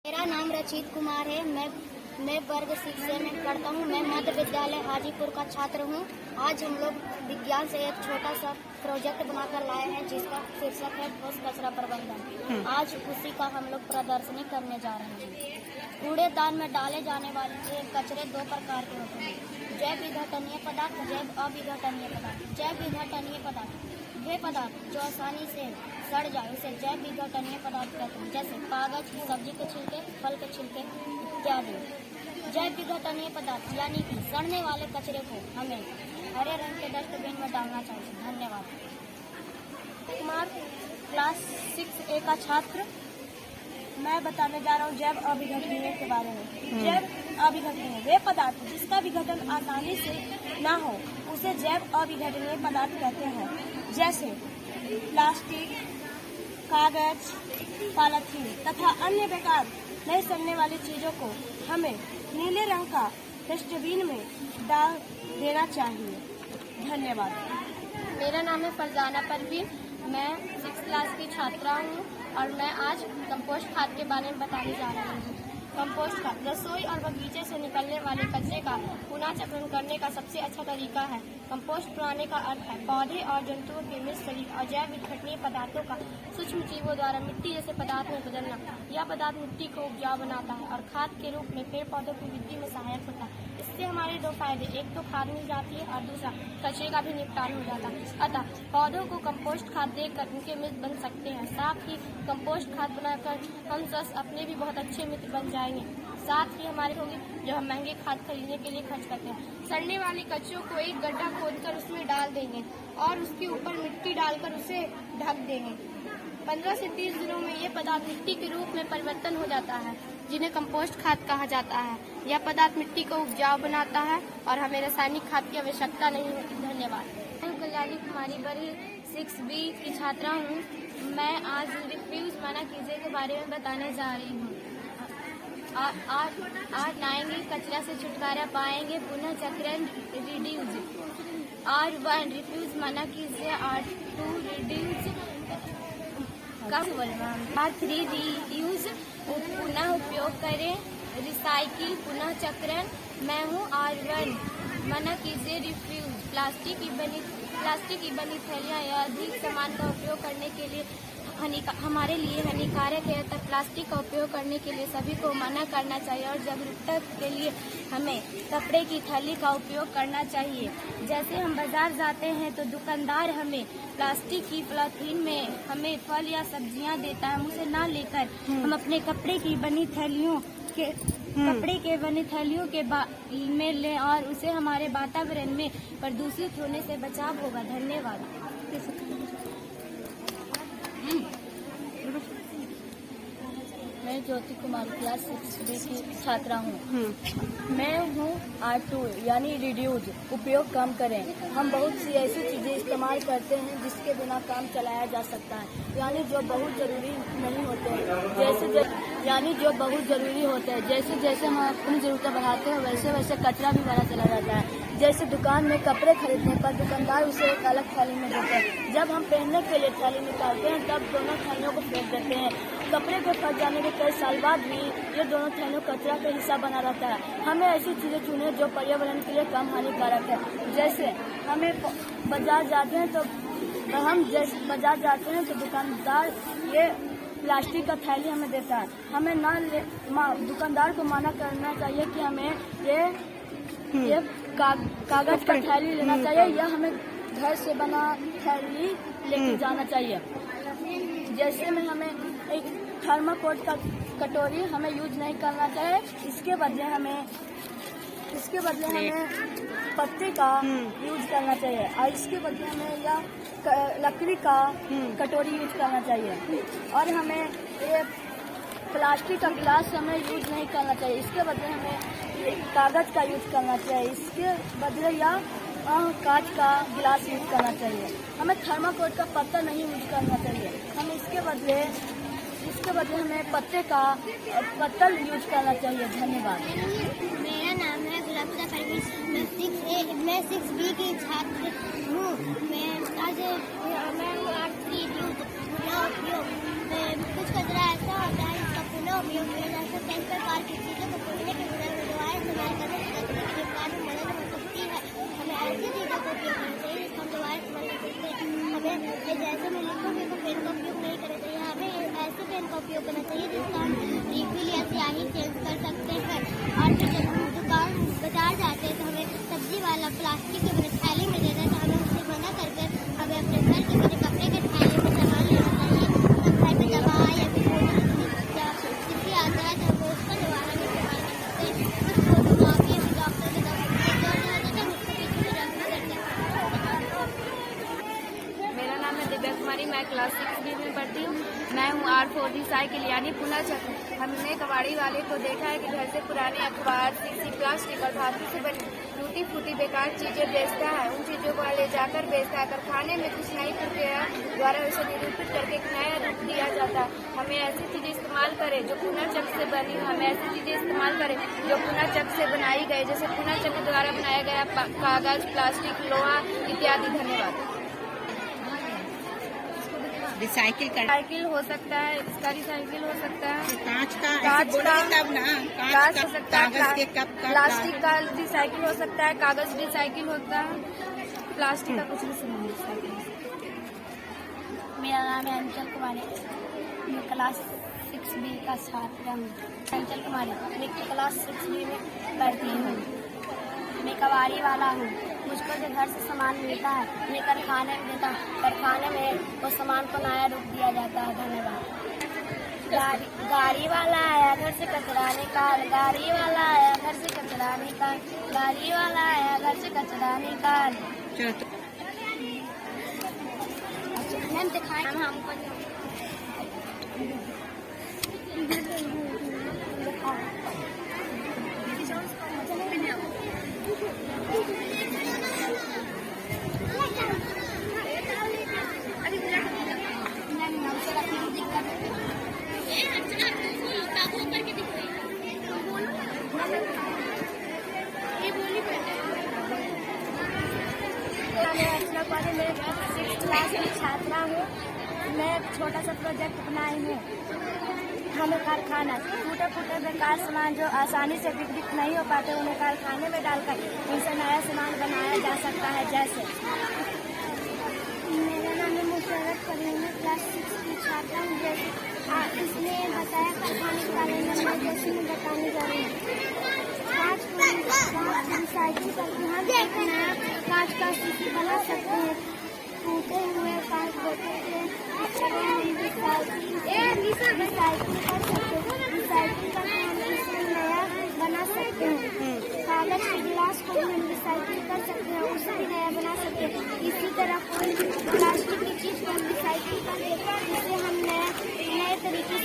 मेरा नाम रचित कुमार है। मैं वर्ग 6 में पढ़ता हूँ। मैं मध्य विद्यालय हाजीपुर का छात्र हूँ। आज हम लोग विज्ञान से एक छोटा सा प्रोजेक्ट बनाकर लाए हैं जिसका शीर्षक है ठोस कचरा प्रबंधन। आज उसी का हम लोग प्रदर्शनी करने जा रहे हैं। कूड़ेदान में डाले जाने वाले कचरे दो प्रकार के होते हैं, जैव विघटनीय पदार्थ, जैव अविघटनीय पदार्थ। जैव विघटनीय पदार्थ वे पदार्थ जो आसानी से सड़ जाए उसे जैव विघटनीय पदार्थ कहते हैं, जैसे कागज, सब्जी के छिलके, फल के छिलके इत्यादि। जैव विघटनीय पदार्थ यानी कि सड़ने वाले कचरे को हमें हरे रंग के डस्टबिन में डालना चाहिए। धन्यवाद। कुमार, क्लास 6A का छात्र। मैं बताने जा रहा हूँ जैव अविघटनीय के बारे में। जैव अविघटनीय वे पदार्थ जिसका विघटन आसानी से न हो उसे जैव अविघटनीय पदार्थ कहते हैं, जैसे प्लास्टिक, कागज, पॉलीथीन तथा अन्य बेकार नहीं सड़ने वाली चीजों को हमें नीले रंग का डस्टबिन में डाल देना चाहिए। धन्यवाद। मेरा नाम है फरजाना परवीन। मैं 6th क्लास की छात्रा हूँ और मैं आज कंपोस्ट खाद के बारे में बताने जा रही हूँ। कंपोस्ट खाद रसोई और बगीचे से निकलने वाले कचरे का पुनः चक्रण करने का सबसे अच्छा तरीका है। कंपोस्ट बनाने का अर्थ है पौधे और जंतुओं के मिश्र शरीर और जैव विघटनीय पदार्थों का सूक्ष्म जीवों द्वारा मिट्टी जैसे पदार्थ में बदलना। यह पदार्थ मिट्टी को उपजाऊ बनाता है और खाद के रूप में पेड़ पौधों की वृद्धि में सहायक होता है। इससे हमारे दो फायदे, एक तो खाद मिल जाती है और दूसरा कचरे का भी निपटान हो जाता है। अतः पौधों को कंपोस्ट खाद देकर उनके मित्र बन सकते हैं। साथ ही कंपोस्ट खाद बनाकर हम स्वस्थ अपने भी बहुत अच्छे मित्र बन जाएंगे। साथ ही हमारे होगी जो हम महंगे खाद खरीदने के लिए खर्च करते हैं। सड़ने वाले कचरों को एक गड्ढा खोदकर उसमें डाल देंगे और उसके ऊपर मिट्टी डालकर उसे ढक देंगे। 15 से 30 दिनों में ये पदार्थ मिट्टी के रूप में परिवर्तन हो जाता है, जिन्हें कंपोस्ट खाद कहा जाता है। यह पदार्थ मिट्टी को उपजाऊ बनाता है और हमें रासायनिक खाद की आवश्यकता नहीं होती। धन्यवाद। मैं कल्याणी कुमारी वर्ग 6B की छात्रा हूँ। मैं आज रिफ्यूज मना कीजिए के बारे में बताने जा रही हूँ। आज लाएंगे कचरा से छुटकारा पाएंगे, पुनः चक्रण रिड्यूज। R1 रिफ्यूज मना कीजिए, R2 रिड्यूज R3 रीयूज पुनः उपयोग करें, रिसाइकिल पुनः चक्रण। मैं हूँ R1 मना कीजिए रिफ्यूज। प्लास्टिक की बनी थैलियाँ या अधिक सामान का उपयोग करने के लिए हमारे लिए हानिकारक है, तब प्लास्टिक का उपयोग करने के लिए सभी को मना करना चाहिए और जागरूकता के लिए हमें कपड़े की थैली का उपयोग करना चाहिए। जैसे हम बाजार जाते हैं तो दुकानदार हमें प्लास्टिक की पॉलीथीन में हमें फल या सब्जियां देता है, हम उसे ना लेकर हम अपने कपड़े के बनी थैलियों के में लें और उसे हमारे वातावरण में प्रदूषित होने से बचाव होगा। धन्यवाद। मैं ज्योति कुमार क्लास 6B की छात्रा हूँ। मैं हूँ R2 यानी रिड्यूज, उपयोग कम करें। हम बहुत सी ऐसी चीजें इस्तेमाल करते हैं जिसके बिना काम चलाया जा सकता है, यानी जो बहुत जरूरी नहीं होते हैं। जैसे जैसे हम अपनी जरूरतें बढ़ाते हैं वैसे वैसे कचरा भी बढ़ा चला जाता है। जैसे दुकान में कपड़े खरीदने पर दुकानदार उसे एक अलग थैली में देते हैं। जब हम पहनने के लिए थैली निकालते हैं तब दोनों थैलियों को फेंक देते हैं। कपड़े के फंस जाने के कई साल बाद भी ये दोनों थैलियों कचरा का हिस्सा बना रहता है। हमें ऐसी चीजें चुने जो पर्यावरण के लिए कम हानिकारक है। जैसे हमें बाजार जाते हैं तो दुकानदार ये प्लास्टिक का थैली हमें देता है। हमें दुकानदार को मना करना चाहिए कि हमें ये कागज का थैली लेना चाहिए या हमें घर से बना थैली लेके जाना चाहिए। जैसे में हमें एक थर्माकोल का कटोरी हमें यूज नहीं करना चाहिए। इसके बदले हमें पत्ते का यूज करना चाहिए और इसके बदले हमें या लकड़ी का कटोरी यूज करना चाहिए। और हमें ये प्लास्टिक का गिलास हमें यूज नहीं करना चाहिए। इसके बदले हमें कागज का यूज करना चाहिए। इसके बदले या कांच का गिलास यूज करना चाहिए। हमें थर्माकोल का पत्ता नहीं यूज करना चाहिए। हमें इसके बदले हमें पत्तल यूज करना चाहिए। धन्यवाद। मेरा नाम है गुलाबजा परवीन। मैं 6B की छात्र हूँ। मैं R3 कुछ कचरा ऐसा होता है जिसका पुनः उपयोग किया जा सकता है। और फिर जब हम दुकान बाजार जाते हैं तो हमें सब्जी वाला प्लास्टिक के थैली में देता है, तो हमें उससे मना करके हमें अपने घर के बड़े कपड़े के थैले में सामान लेना चाहिए। जब घर में दवा या फिर किसी आता है तो हमें उसका दोबारा नहीं इस्तेमाल कर सकते। कुछ फोटोकॉपी डॉक्टर के दवा जब उसको पीछे में रखना करते हैं। मेरा नाम है दिव्या कुमारी, मैं क्लास 6B में पढ़ती हूँ। मैं हूँ R4D साइकिल यानी पुनः चक्र। हमने कबाड़ी वाले को देखा है कि घर से पुराने अखबार, शीशी, प्लास्टिक और धातु से बनी टूटी फूटी बेकार चीजें बेचता है। उन चीजों को ले जाकर बेचता है। कारखाने में कुछ नई प्रक्रिया द्वारा उसे निरूपित करके एक नया रूप दिया जाता है। हमें ऐसी चीजें इस्तेमाल करें जो पुनः चक्र से बनी हो। हमें ऐसी चीजें इस्तेमाल करें जो पुनः चक्र से बनाई गई, जैसे पुनः चक्र द्वारा बनाया गया कागज, प्लास्टिक, लोहा इत्यादि। धन्यवाद। रिसाइकिल कर साइकिल हो सकता है, इसका रिसाइकिल हो सकता है, कांच का कांच ऐसे का बोलोगे तब ना, कांच कांच हो का, सकता है, कागज के कप का, प्लास्टिक का रिसाइकिल हो सकता है, कागज रिसाइकिल होता है, प्लास्टिक का कुछ नहीं रिसाइकिल हो सकता है। मेरा नाम है अंचल कुमारी, मैं क्लास 6B का छात्र हूँ। अंचल कुमारी, मैं क्लास 6B में पढ़ती हूँ। मैं कबाड़ी वाला हूँ। मुझको जो घर से सामान मिलता है मैं कारखाने में देता हूँ। कारखाने में उस सामान को नया रूप दिया जाता है। धन्यवाद। गाड़ी वाला आया घर से कचरा निकाल, गाड़ी वाला आया घर से कचरा निकाल, गाड़ी वाला आया घर से कचरा निकाल। चलो तो मैम दिखाएं हमको। मैं 6th क्लास की छात्रा हूँ। मैं एक छोटा सा प्रोजेक्ट बनाई हूँ। हमें कारखाना टूटे फूटे बेकार सामान जो आसानी से बिक्री नहीं हो पाते उन्हें कारखाने में डालकर उनसे नया सामान बनाया जा सकता है। जैसे मेरा नाम है मुशर्रफ करीम, मैं क्लास 6 की छात्रा हूँ। जैसे इसने बताया कारखाने के बारे में, मैं जैसे मैं बताने जा रही हूँ। कांच रिसाइकिल करके हम एक नया कांच का शीशी बना सकते हैं। टूटे हुए कांच बोतल के रिसाइकिल कर सकते हैं। रिसाइकिल करके हम इसे नया बना सकते हैं। कागज के गिलास को भी हम रिसाइकिल कर सकते हैं, उसे भी नया बना सकते हैं। इसी तरह कोई प्लास्टिक की चीज को हम रिसाइकिल करके इसे हम नए तरीके